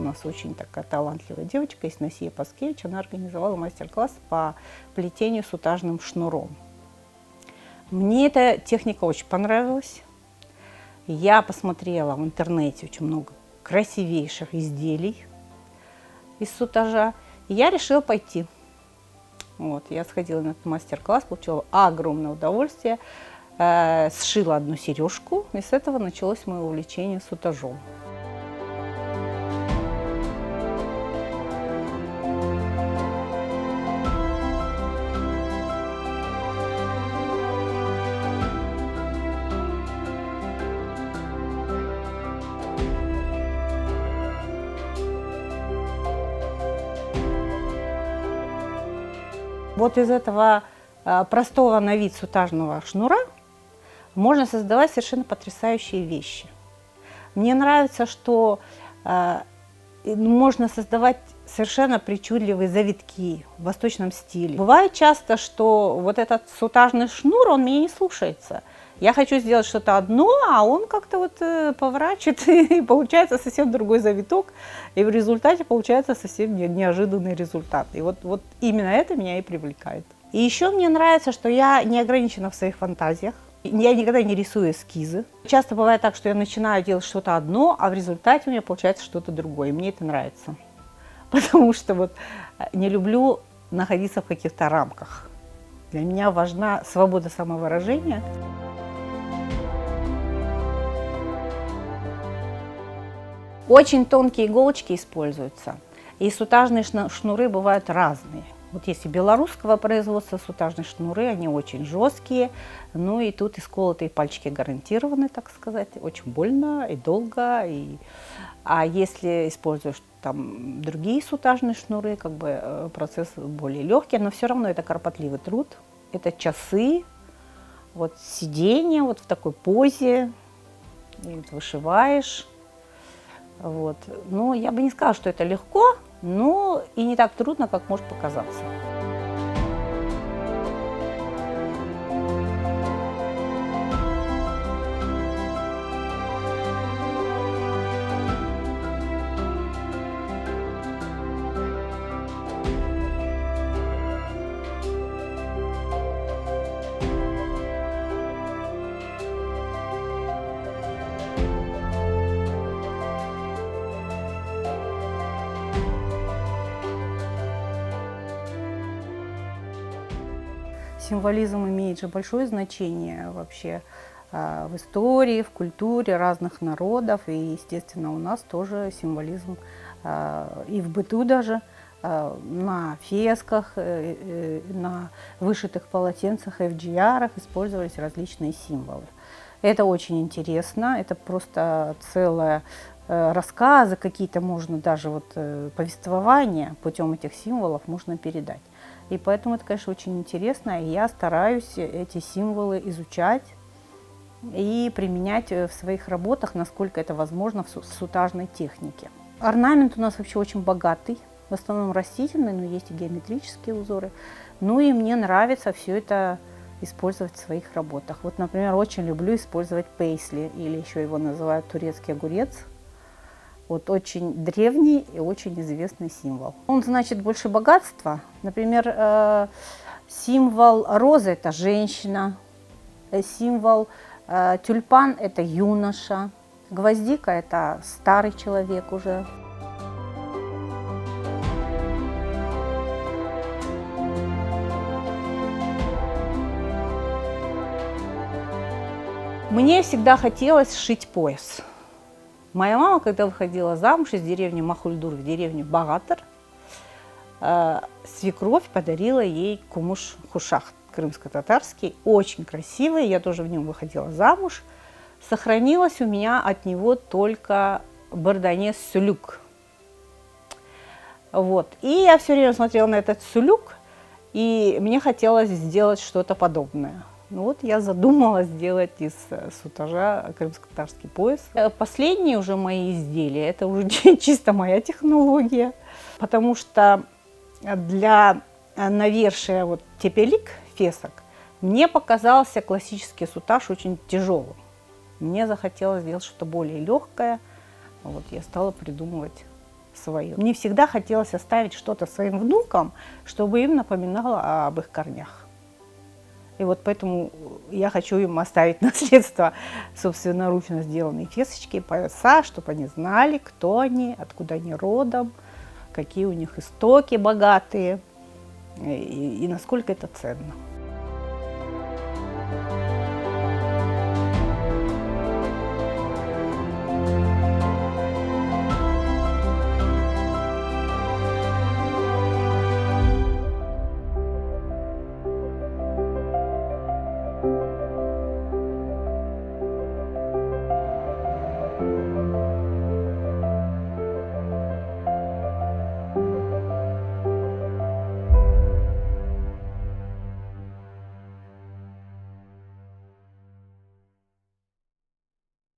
нас очень такая талантливая девочка, Иснасия Паскевич, она организовала мастер-класс по плетению сутажным шнуром. Мне эта техника очень понравилась. Я посмотрела в интернете очень много красивейших изделий из сутажа, и я решила пойти. Вот, я сходила на этот мастер-класс, получила огромное удовольствие, сшила одну сережку, и с этого началось мое увлечение сутажом. Вот из этого простого на вид сутажного шнура можно создавать совершенно потрясающие вещи. Мне нравится, что можно создавать совершенно причудливые завитки в восточном стиле. Бывает часто, что вот этот сутажный шнур, он меня не слушается. Я хочу сделать что-то одно, а он как-то вот поворачивает, и получается совсем другой завиток, и в результате получается совсем неожиданный результат. И вот именно это меня и привлекает. И еще мне нравится, что я не ограничена в своих фантазиях. Я никогда не рисую эскизы. Часто бывает так, что я начинаю делать что-то одно, а в результате у меня получается что-то другое. И мне это нравится. Потому что вот не люблю находиться в каких-то рамках. Для меня важна свобода самовыражения. Очень тонкие иголочки используются. И сутажные шнуры бывают разные. Вот есть и белорусского производства сутажные шнуры, они очень жесткие. Ну и тут исколотые пальчики гарантированы, так сказать. Очень больно и долго. А если используешь там другие сутажные шнуры, как бы процесс более легкий, но все равно это кропотливый труд. Это часы, вот сидение вот в такой позе, и вот вышиваешь. Вот. Ну, я бы не сказала, что это легко, но и не так трудно, как может показаться. Символизм имеет же большое значение вообще в истории, в культуре разных народов. И, естественно, у нас тоже символизм и в быту даже. На фесках, на вышитых полотенцах, FGR использовались различные символы. Это очень интересно, это просто целые рассказы, какие-то можно даже вот повествования путем этих символов можно передать. И поэтому это, конечно, очень интересно, и я стараюсь эти символы изучать и применять в своих работах, насколько это возможно в сутажной технике. Орнамент у нас вообще очень богатый, в основном растительный, но есть и геометрические узоры. Ну и мне нравится все это использовать в своих работах. Вот, например, очень люблю использовать пейсли, или еще его называют турецкий огурец. Вот очень древний и очень известный символ. Он значит больше богатства. Например, символ розы – это женщина, символ тюльпан – это юноша, гвоздика – это старый человек уже. Мне всегда хотелось сшить пояс. Моя мама, когда выходила замуж из деревни Махульдур в деревню Багатыр, свекровь подарила ей кумуш хушах крымско-татарский, очень красивый, я тоже в нем выходила замуж. Сохранилось у меня от него только бардонез сулюк. Вот. И я все время смотрела на этот сулюк, и мне хотелось сделать что-то подобное. Ну вот я задумала сделать из сутажа крымско-татарский пояс. Последние уже мои изделия, это уже чисто моя технология, потому что для навершия вот тепелик, фесок, мне показался классический сутаж очень тяжелым. Мне захотелось сделать что-то более легкое, вот я стала придумывать свое. Мне всегда хотелось оставить что-то своим внукам, чтобы им напоминало об их корнях. И вот поэтому я хочу им оставить наследство собственноручно сделанные фесочки, пояса, чтобы они знали, кто они, откуда они родом, какие у них истоки богатые и насколько это ценно.